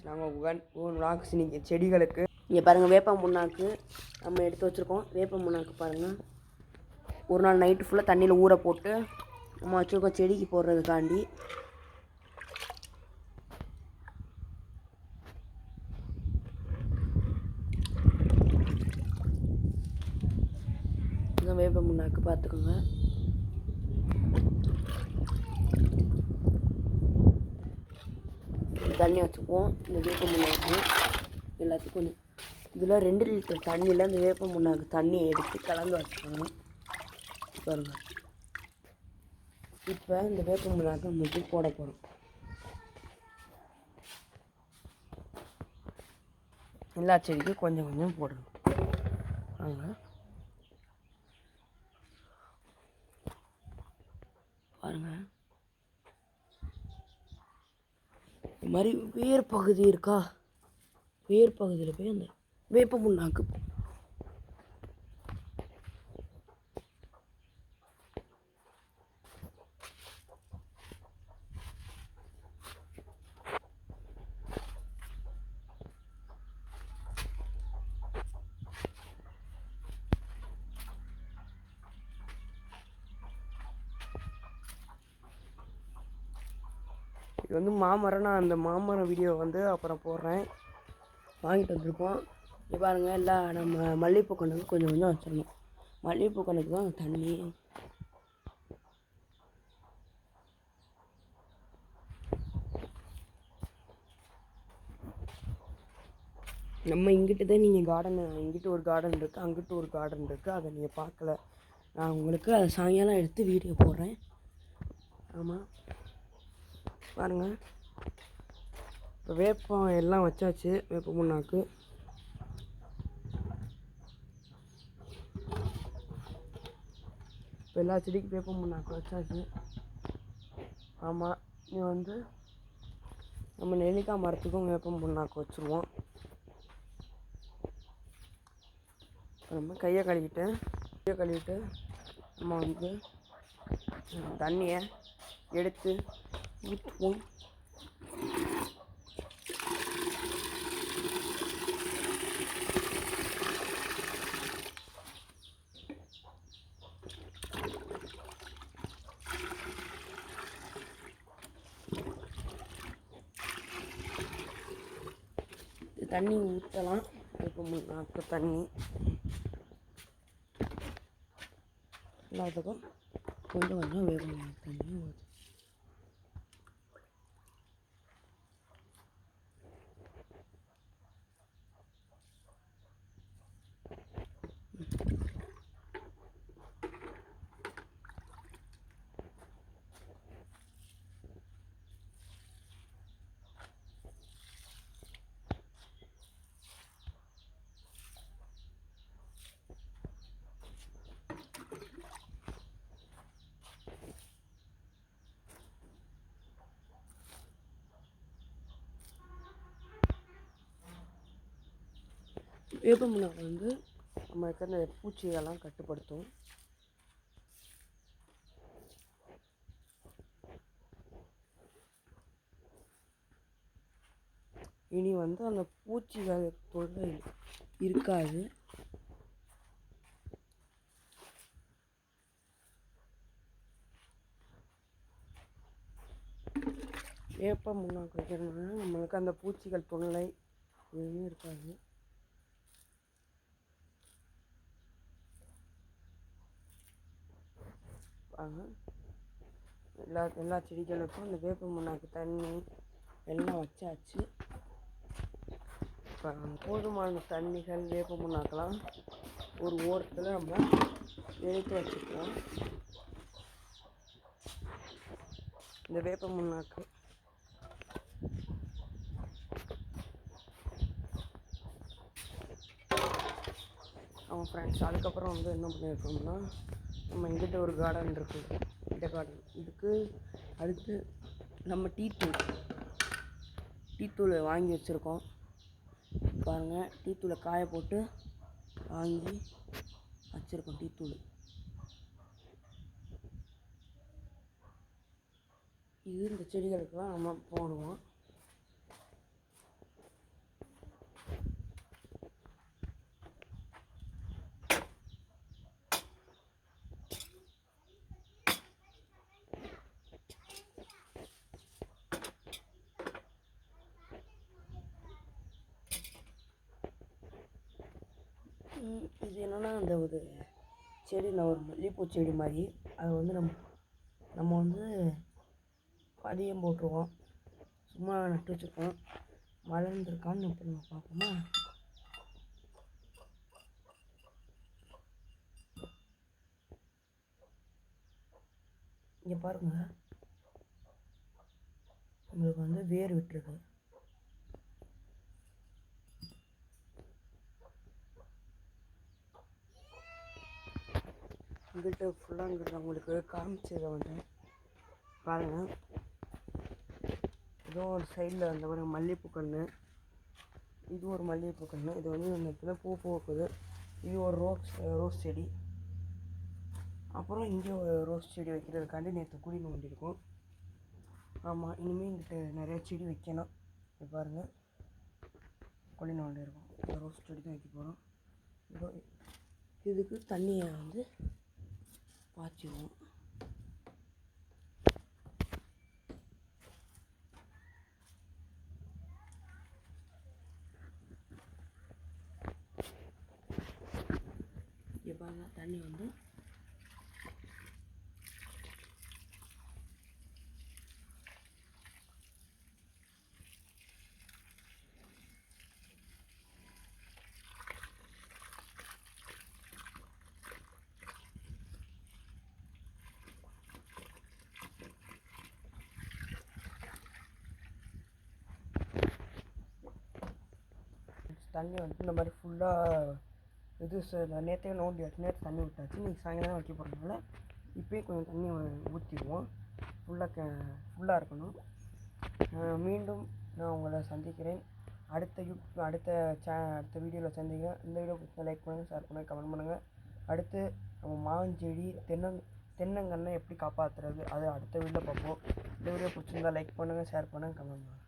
நாங்கள் நாக்கு இன்னைக்கு செடிகளுக்கு இங்கே பாருங்கள் வேப்ப முன்னாக்கு நம்ம எடுத்து வச்சுருக்கோம். வேப்ப முன்னாக்கு பாருங்கள், ஒரு நாள் நைட்டு ஃபுல்லாக தண்ணியில் ஊற போட்டு நம்ம வச்சுருக்கோம் செடிக்கு போடுறதுக்காண்டி. இதுதான் வேப்ப முன்னாக்கு, பார்த்துக்கோங்க. தண்ணி வச்சுக்குவோம். இந்த வேப்ப முன்னாக்கு எல்லாத்துக்கும் கொஞ்சம் இதில் 2 லிட்டர் தண்ணியில் இந்த வேப்ப முன்னாக்கு தண்ணியை எடுத்து கலந்து வச்சுக்கணும் பாருங்கள். இப்போ இந்த வேப்ப முன்னாக்கு நம்ம போட போகிறோம். எல்லா செடிக்கும் கொஞ்சம் கொஞ்சம் போடணும். வாங்க பாருங்கள், இந்த மாதிரி வேர் பகுதி இருக்கா, வேர் பகுதியில் போய் அந்த வேப்ப முன்னாக்கு இது வந்து மாமரம். நான் அந்த மாமரம் வீடியோ வந்து அப்புறம் போடுறேன். வாங்கிட்டு வந்திருப்போம். இது பாருங்கள், எல்லாம் நம்ம மல்லிகைப்பூ கண்ணுக்கு கொஞ்சம் கொஞ்சம் வச்சிடணும். மல்லிகைப்பூ கண்ணுக்கு தான் தண்ணி. நம்ம இங்கிட்டு தான் நீங்கள் கார்டன், இங்கிட்டு ஒரு கார்டன் இருக்குது, அங்கிட்டு ஒரு கார்டன் இருக்குது. அதை நீங்கள் பார்க்கல. நான் உங்களுக்கு அதை சாயங்காலம் எடுத்து வீடியோ போடுறேன். ஆமாம் பாருங்கள், இப்போ வேப்பம் எல்லாம் வச்சாச்சு. வேப்ப முன்னாக்கு இப்போ எல்லா செடிக்கும் வேப்ப முன்னாக்கு வச்சாச்சு. ஆமாம், இது வந்து நம்ம நெல்லிக்காய் மரத்துக்கும் வேப்ப முன்னாக்கு வச்சுருவோம். நம்ம கையை கழுவிட்டு நம்ம வந்து தண்ணியை எடுத்து ஊற்றுவோம். தண்ணி ஊற்றலாம். இப்போ முன்னாக்கு தண்ணி எல்லாத்துக்கும் கொஞ்சம் கொஞ்சம் வேப்ப தண்ணி ஊற்று. வேப்ப முன்னாக்கு வந்து நம்ம இருக்கிற பூச்சியெல்லாம் கட்டுப்படுத்தும். இனி வந்து அந்த பூச்சிகள் தொல்லை இருக்காது. வேப்ப முன்னாக்கு வைக்கிறதுனால நம்மளுக்கு அந்த பூச்சிகள் தொல்லை எதுவுமே இருக்காது. எல்லா செடிகளுக்கும் அந்த வேப்ப முன்னாக்கு தண்ணி எல்லாம் வச்சாச்சு. போதுமான தண்ணிகள் வேப்ப முன்னாக்கெல்லாம் ஒரு ஓரத்தில் நம்ம எடுத்து வச்சுக்குவோம். இந்த வேப்ப முன்னாக்கு அவன் ஃப்ரெண்ட்ஸ். அதுக்கப்புறம் வந்து என்ன பண்ணியிருக்கோம்னா, நம்ம இங்கிட்ட ஒரு கார்டன் இருக்குது. இந்த கார்டன் இதுக்கு அடுத்து நம்ம டீத்தூள் வாங்கி வச்சுருக்கோம். பாருங்கள், டீத்தூளை காய போட்டு வாங்கி வச்சுருக்கோம். டீத்தூள் இது இந்த செடிகளுக்கெல்லாம் நம்ம போடுவோம். இது என்னென்னா அந்த ஒரு செடி, ஒரு மல்லிகைப்பூ செடி மாதிரி. அதை வந்து நம்ம வந்து பதியம் போட்டுருவோம், சும்மா நட்டு வச்சுருக்கோம். வளர்ந்துருக்கான்னு இப்போ நம்ம பார்ப்போமா? இங்கே பாருங்கள், உங்களுக்கு வந்து வேர் விட்டுருக்கு. இங்கிட்ட ஃபுல்லாக இங்கிட்ட உங்களுக்கு காமிச்சதை வந்து பாருங்கள். ஏதோ ஒரு சைடில் அந்த மாதிரி மல்லிகைப்பூ கன்று, இது ஒரு மல்லிகைப்பூ கன்று. இது வந்து இந்த இடத்துல பூ பூக்குது. இது ஒரு ரோஸ் செடி. அப்புறம் இங்கே ஒரு ரோஸ் செடி வைக்கிறதுக்காண்டி நேற்று குழி நோண்டியிருக்கோம். ஆமாம், இனிமேல் இங்கிட்ட நிறையா செடி வைக்கணும். இது பாருங்கள், குழி நோண்டியிருக்கோம். இந்த ரோஸ் செடி தான் வைக்க போகிறோம். இதுக்கு தண்ணியை வந்து பாய்ச்சிடுவோம். இங்கே பாருங்கள், தண்ணி வந்து இந்த மாதிரி ஃபுல்லாக இது நேற்றே நோண்டியாச்சு. நேற்று தண்ணி விட்டாச்சு. நீங்கள் சாயங்காலம் வைக்க போகிறதுனால இப்போயே கொஞ்சம் தண்ணி ஊற்றிடுவோம். ஃபுல்லாக இருக்கணும். மீண்டும் நான் உங்களை சந்திக்கிறேன் அடுத்த வீடியோவில் சந்திக்கிறேன். இந்த வீடியோ பிடிச்சா லைக் பண்ணுங்கள், ஷேர் பண்ணுங்கள், கமெண்ட் பண்ணுங்கள். அடுத்து நம்ம மாஞ்செடி தென்னங்கன்னை எப்படி காப்பாற்றுறது அது அடுத்த வீடியோவில் பார்ப்போம். இந்த வீடியோ பிடிச்சிருந்தா லைக் பண்ணுங்கள், ஷேர் பண்ணுங்கள், கமெண்ட் பண்ணுங்கள்.